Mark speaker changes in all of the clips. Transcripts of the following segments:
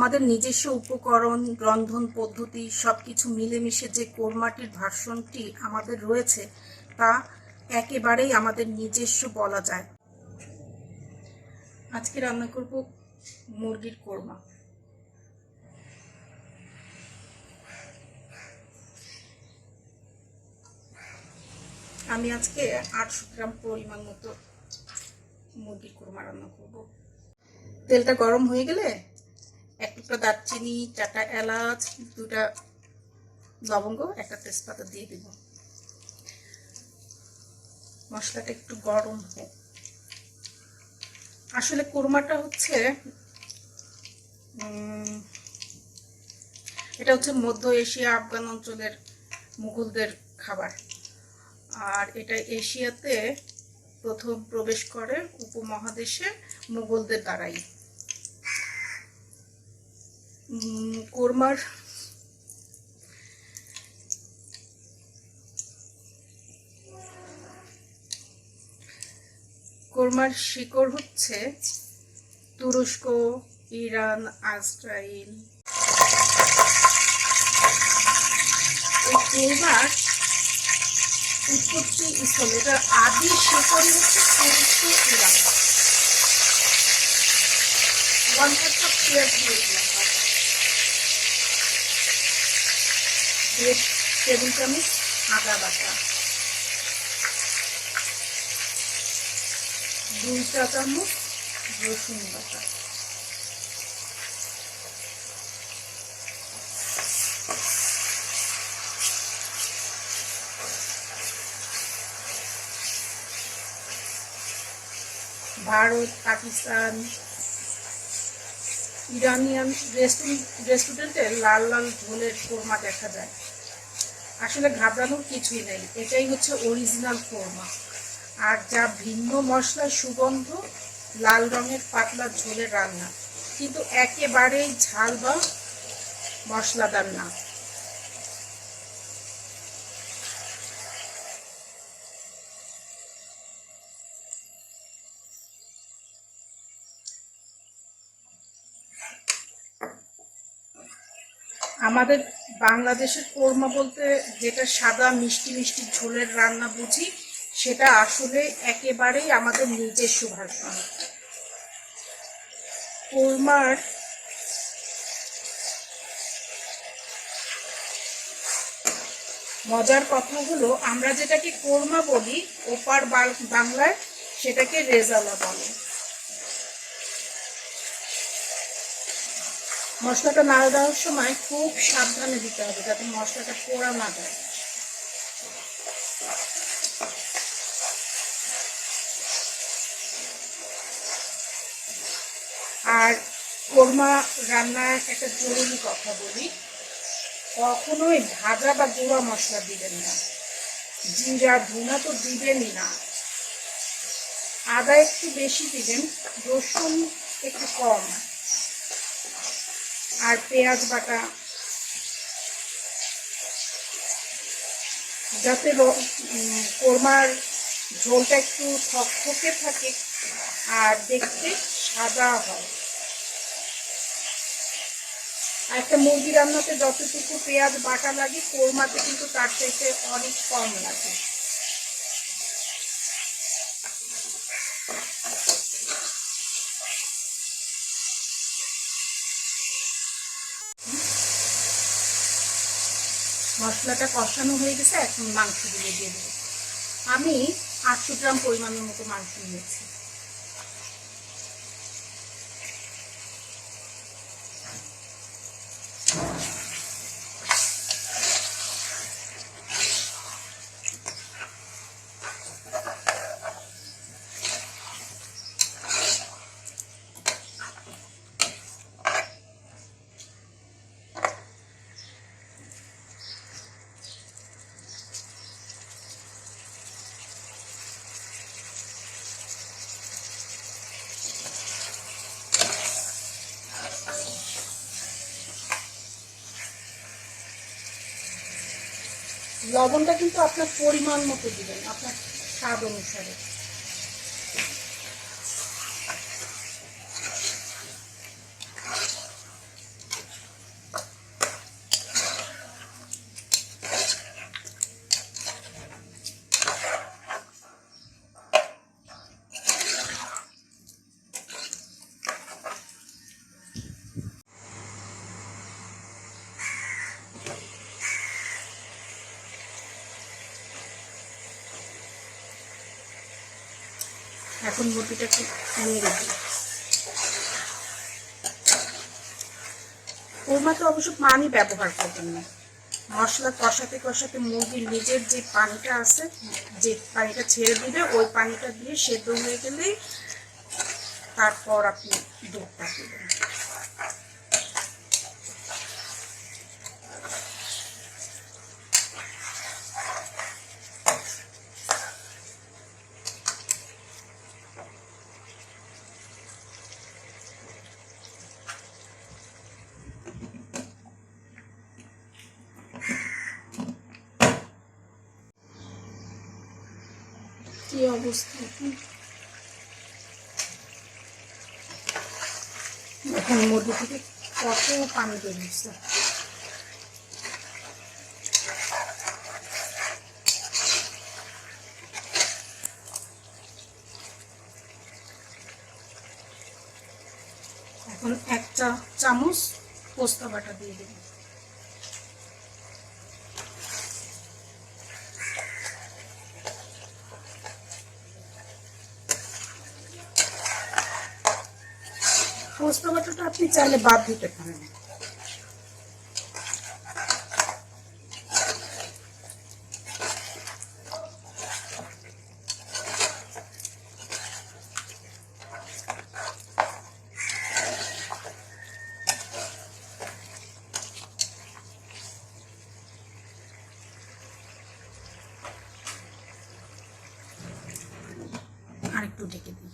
Speaker 1: আমাদের নিজস্ব উপকরণ, রন্ধন পদ্ধতি সবকিছু মিলেমিশে যে কোরমাটির ভার্সনটি আমাদের রয়েছে তা একেবারেই আমাদের নিজস্ব বলা যায়। আজকে রান্না করব মুরগির কোরমা। আমি আজকে 800 গ্রাম পরিমাণ মতো মুরগির কোরমা রান্না করব। তেলটা গরম হয়ে গেলে এক টুকরা দারচিনি, 4টা এলাচ, 2টা লবঙ্গ, 1টা তেজপাতা দিয়ে দেব। মশলাটা একটু গরম হোক। আসলে কোরমাটা হচ্ছে এটা হচ্ছে মধ্য এশিয়া, আফগান অঞ্চলের মুঘলদের খাবার। আর এটা এশিয়াতে প্রথম প্রবেশ করে উপমহাদেশে মুঘলদের দ্বারাই। কোরমার শিকড় হচ্ছে তুরস্ক, ইরান, ইসরায়েল। এই কোরমার উৎপত্তি স্থল, এটা আদি শিকড় হচ্ছে তুরস্ক, ইরান। 1 কাপ পেঁয়াজ দিয়েছিলাম, 1 টেবিল চামচ আদা বাটা, 2 চা চামচ রসুন বাটা, ভারত, পাকিস্তান, ইরানিয়ান রেস্টুরেন্টে লাল লাল ঝোলের কোরমা দেখা যায়। আসলে ঘাবড়ানোর কিছুই নেই, এটাই হচ্ছে অরিজিনাল কোরমা। আর যা ভিন্ন মশলার সুগন্ধ, লাল রঙের পাতলা ঝোলের রান্না, কিন্তু একেবারেই ঝাল বা মশলাদার না। আমাদের বাংলাদেশের কোরমা বলতে যেটা সাদা মিষ্টি মিষ্টি ঝোলের রান্না বুঝি, সেটা আসলে একেবারেই আমাদের নিজস্ব ভাষা। কোরমার মজার কথা হলো, আমরা যেটাকে কোরমা বলি, ওপার বাংলায় সেটাকে রেজালা বলে। মশলাটা নাড়া দেওয়ার সময় খুব সাবধানে দিতে হবে যাতে মশলাটা পোড়া না যায়। আর কোরমা রান্নার একটা জরুরি কথা বলি, কখনোই ভাজা বা গুঁড়া মশলা দিবেন না। জিরা, ধনা তো দিবেনই না। আদা একটু বেশি দিবেন, রসুন একটু কম, আর পেঁয়াজ বাটা, যাতে কোরমার ঝোলটা একটু থকথকে থাকে আর দেখতে সাদা হয়। আর একটা মুরগি রান্নাতে যতটুকু পেঁয়াজ বাটা লাগে, কোরমাতে কিন্তু তার চাইতে অনেক কম লাগে। মশলাটা কষানো হয়ে গেছে, এখন মাংসগুলো দিয়ে দেবো। আমি 800 গ্রাম পরিমাণের মতো মাংস নিয়েছি। লবণটা কিন্তু আপনার পরিমাণ মতো দিবেন, আপনার স্বাদ অনুসারে। এখন মুরগিটাকে নেড়ে দিই। কোরমাতে অবশ্য পানি ব্যবহার করবেন না, মশলা কষাতে কষাতে মুরগির নিজের যে পানিটা আছে, যে পানিটা ছেড়ে দিবে, ওই পানিটা দিয়ে সেদ্ধ হয়ে গেলেই তারপর আপনি দুধটা দিবেন। কি অবস্থা এখন মুরগি থেকে কত পানি বেরিয়েছে। এখন 1 চামচ পোস্তা বাটা দিয়ে দেব। পোস্তা বাটাটা আপনি চাইলে বাদ দিতে পারেন। আর একটু ঢেকে দিই।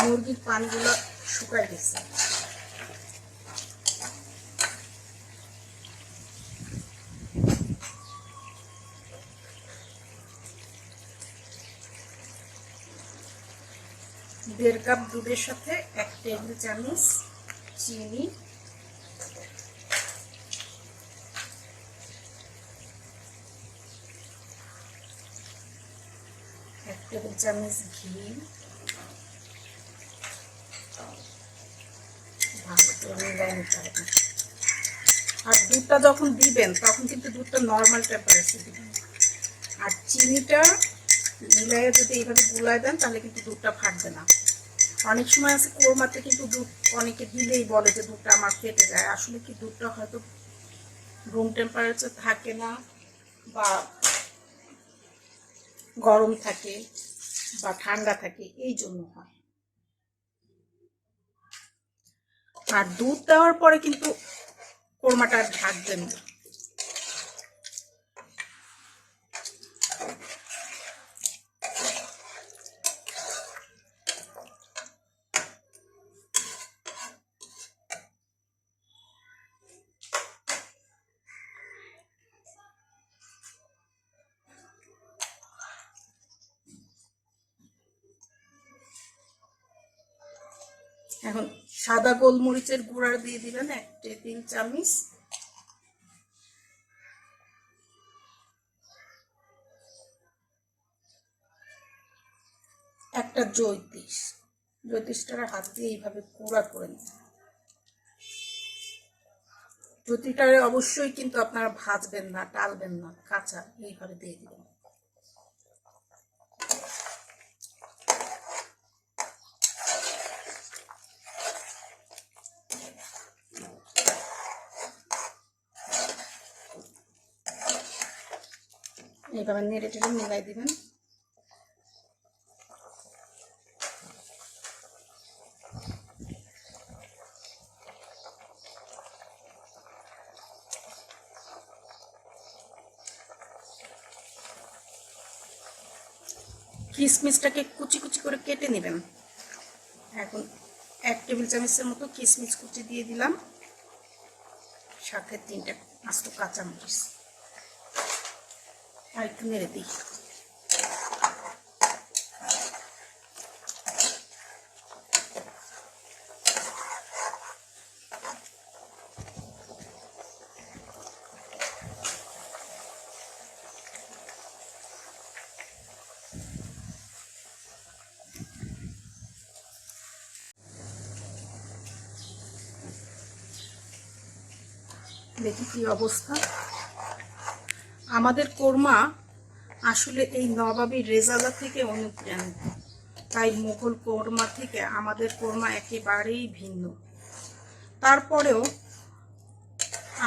Speaker 1: মুরগির পানগুলো শুকায় গেছে। দেড় কাপ দুধের সাথে 1 টেবিল চামচ চিনি, 1 টেবিল চামচ ঘি, ভালো করে মিলাই নিতে হবে। আর দুধটা যখন দিবেন তখন কিন্তু দুধটা নর্মাল টেম্পারেচারে দিবেন। আর চিনিটা মিলাই যদি এইভাবে গুলায় দেন তাহলে কিন্তু দুধটা ফাটবে না। অনেক সময় আছে কোরমাতে কিন্তু দুধ অনেকে দিলেই বলে যে দুধটা আমার ফেটে যায়, আসলে কি দুধটা হয়তো রুম টেম্পারেচার থাকে না, বা গরম থাকে, বা ঠান্ডা থাকে, এই জন্য হয়। আর দুধ দেওয়ার পরে কিন্তু কোরমাটা ঢাকবেন না। এখন সাদা গোলমরিচের গুঁড়া দিয়ে দিবেন 1 টেবিল চামচ, একটা জৈতিষটার হাত দিয়ে এইভাবে গুঁড়া করে নিন। জৈতিষটারে অবশ্যই কিন্তু আপনারা ভাজবেন না, টালবেন না, কাঁচা এইভাবে দিয়ে দিবেন। এইভাবে নেড়ে টেড়ে মিলাই দিবেন। কিশমিশটাকে কুচি কুচি করে কেটে নেবেন। এখন 1 টেবিল চামচের মতো কিশমিশ কুচি দিয়ে দিলাম, সাথে 3টা আস্ত কাঁচামরিচ। আর একটু নেড়ে দিই। দেখি কি অবস্থা। আমাদের কোরমা আসলে এই নবাবী রেজালা থেকে অনুপ্রাণিত, তাই মুঘল কোরমা থেকে আমাদের কোরমা একেবারেই ভিন্ন। তারপরেও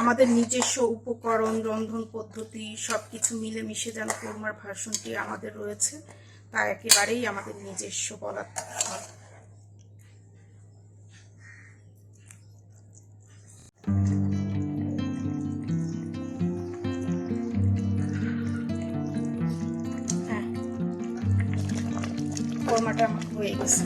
Speaker 1: আমাদের নিজস্ব উপকরণ, রন্ধন পদ্ধতি সবকিছু মিলেমিশে যেন কোরমার ভার্সনটি আমাদের রয়েছে, তা একেবারেই আমাদের নিজস্ব বলা হয়। হ্যাঁ, কোরমাটা হয়ে গেছে।